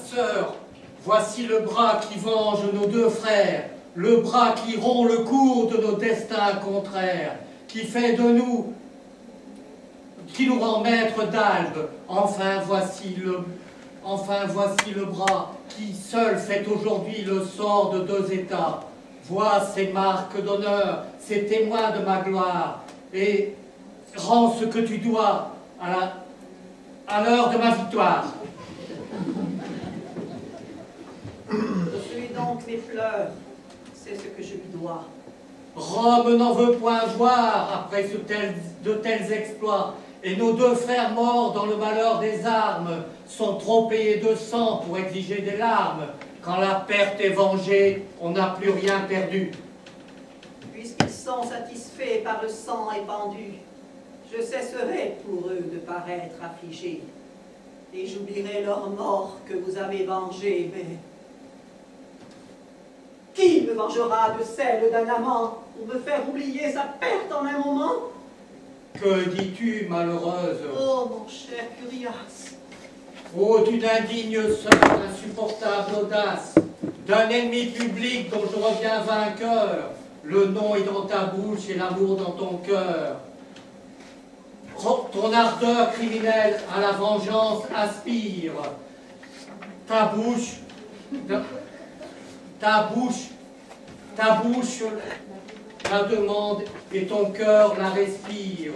sœur, voici le bras qui venge nos deux frères, le bras qui rompt le cours de nos destins contraires, qui fait de nous, qui nous rend maîtres d'Albe. Enfin voici le bras qui seul fait aujourd'hui le sort de deux États. Vois ces marques d'honneur, ces témoins de ma gloire, et rends ce que tu dois à l'heure de ma victoire. Reçuez donc mes fleurs, c'est ce que je lui dois. Rome n'en veut point voir après de tels exploits, et nos deux frères morts dans le malheur des armes sont trop payés de sang pour exiger des larmes. Quand la perte est vengée, on n'a plus rien perdu. Puisqu'ils sont satisfaits par le sang épandu, je cesserai pour eux de paraître affligé, et j'oublierai leur mort que vous avez vengée, mais qui me vengera de celle d'un amant pour me faire oublier sa perte en un moment? Que dis-tu, malheureuse? Oh, mon cher Curias! Oh, d'une indigne sœur, insupportable audace, d'un ennemi public dont je reviens vainqueur, le nom est dans ta bouche et l'amour dans ton cœur. Ton ardeur criminelle à la vengeance aspire. Ta bouche la demande et ton cœur la respire.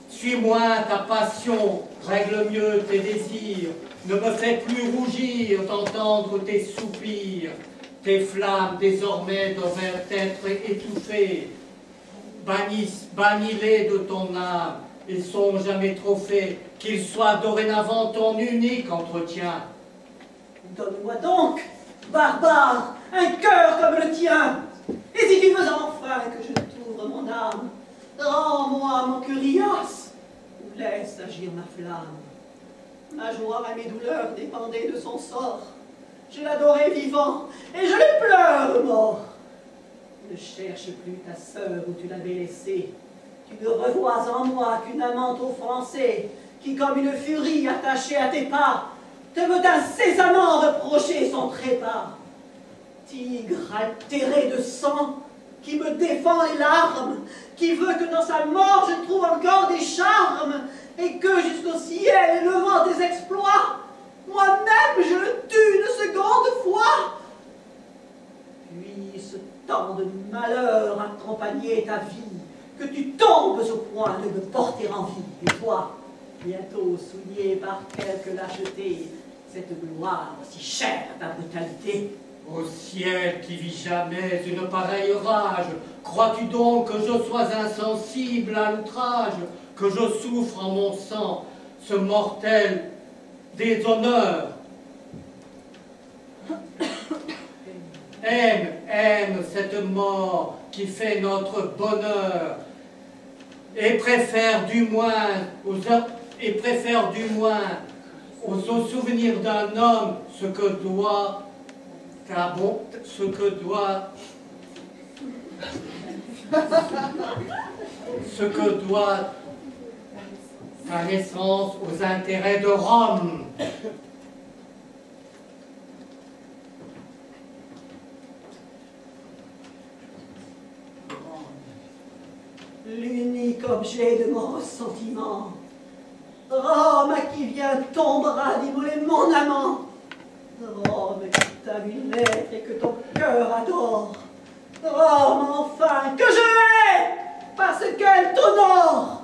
Suis-moi, ta passion règle mieux tes désirs. Ne me fais plus rougir d'entendre tes soupirs. Tes flammes désormais doivent être étouffées. Bannis-les de ton âme. Ils sont jamais trophées. Qu'ils soient dorénavant ton unique entretien. Donne-moi donc, barbare, un cœur comme le tien. Et si tu veux enfin que je t'ouvre mon âme, rends-moi mon Curias, ou laisse agir ma flamme. Ma joie et mes douleurs dépendaient de son sort. Je l'adorais vivant, et je le pleure mort. Ne cherche plus ta sœur où tu l'avais laissée. Tu ne revois en moi qu'une amante offensée, qui comme une furie attachée à tes pas, te veut incessamment reprocher son trépas. Tigre altéré de sang, qui me défend les larmes, qui veut que dans sa mort je trouve encore des charmes, et que jusqu'au ciel élevant tes exploits, moi-même je le tue une seconde fois. Puis ce temps de malheur accompagner ta vie, que tu tombes au point de me porter en vie, et toi, bientôt souillé par quelque lâcheté, cette gloire si chère à ta brutalité. Ô ciel qui vit jamais une pareille rage, crois-tu donc que je sois insensible à l'outrage, que je souffre en mon sang ce mortel déshonneur? Aime cette mort qui fait notre bonheur, et préfère du moins au souvenir d'un homme ce que doit ta naissance aux intérêts de Rome. L'unique objet de mon ressentiment. Rome à qui vient ton bras d'immoler mon amant. Rome qui t'a vu naître et que ton cœur adore. Rome enfin que je hais parce qu'elle t'honore.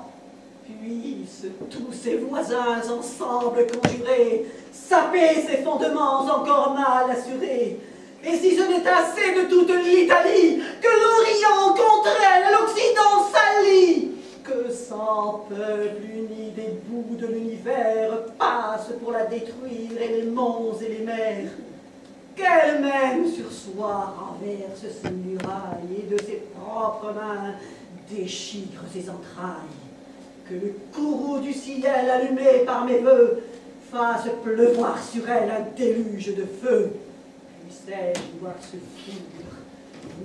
Puissent tous ses voisins ensemble conjurer, saper ses fondements encore mal assurés. Et si ce n'est assez de toute l'Italie, que l'Orient contre elle, l'Occident s'allie, que 100 peuples unis des bouts de l'univers passent pour la détruire, et les monts et les mers, qu'elle-même sur soi renverse ses murailles, et de ses propres mains déchire ses entrailles, que le courroux du ciel allumé par mes vœux fasse pleuvoir sur elle un déluge de feu. Puissais-je voir ce foudre,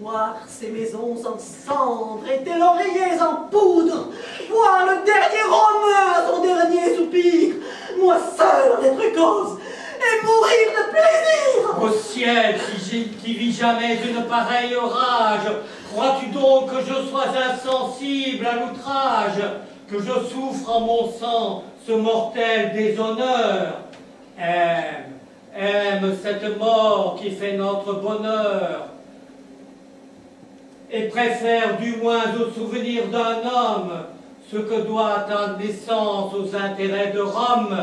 voir ces maisons en cendres et tes lauriers en poudre, voir le dernier Romain son dernier soupir, moi seul en être cause, et et mourir de plaisir. Au ciel, qui vis jamais une pareille rage, crois-tu donc que je sois insensible à l'outrage, que je souffre en mon sang ce mortel déshonneur? Aime cette mort qui fait notre bonheur, et préfère du moins au souvenir d'un homme ce que doit ta naissance aux intérêts de Rome.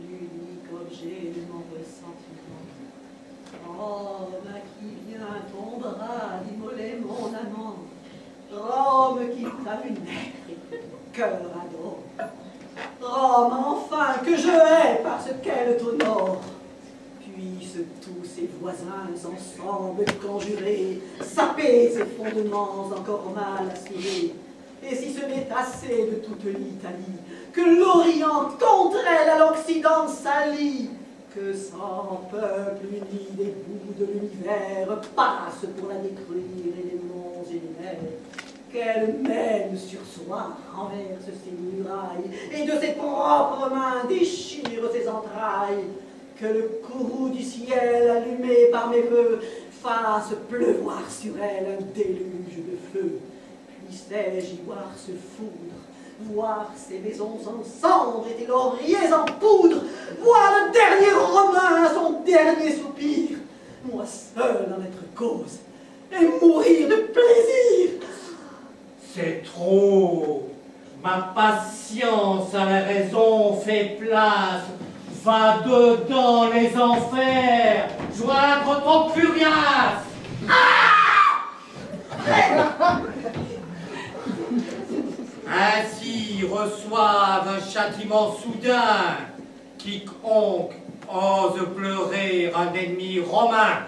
L'unique objet de mon ressentiment. Rome qui vient ton bras d'immoler mon amant. Rome qui t'a vu naître et que ton cœur adore. Rome enfin que je hais parce qu'elle t'honore. Puissent tous ses voisins ensemble conjurer, saper ses fondements encore mal assurés. Et si ce n'est assez de toute l'Italie, que l'Orient contre elle à l'Occident s'allie, que 100 peuples unis des bouts de l'univers passent pour la détruire et les monts et les mers, qu'elle mène sur soi, renverse ses murailles, et de ses propres mains déchire ses entrailles, que le courroux du ciel allumé par mes vœux fasse pleuvoir sur elle un déluge de feu. Puissais-je y voir se foudre, voir ses maisons en cendres et tes lauriers en poudre, voir le dernier Romain à son dernier soupir, moi seul en être cause, et mourir de plaisir. C'est trop. Ma patience à la raison fait place. Va dedans les enfers, joindre ton Curias. Ainsi reçoivent un châtiment soudain quiconque ose pleurer un ennemi romain.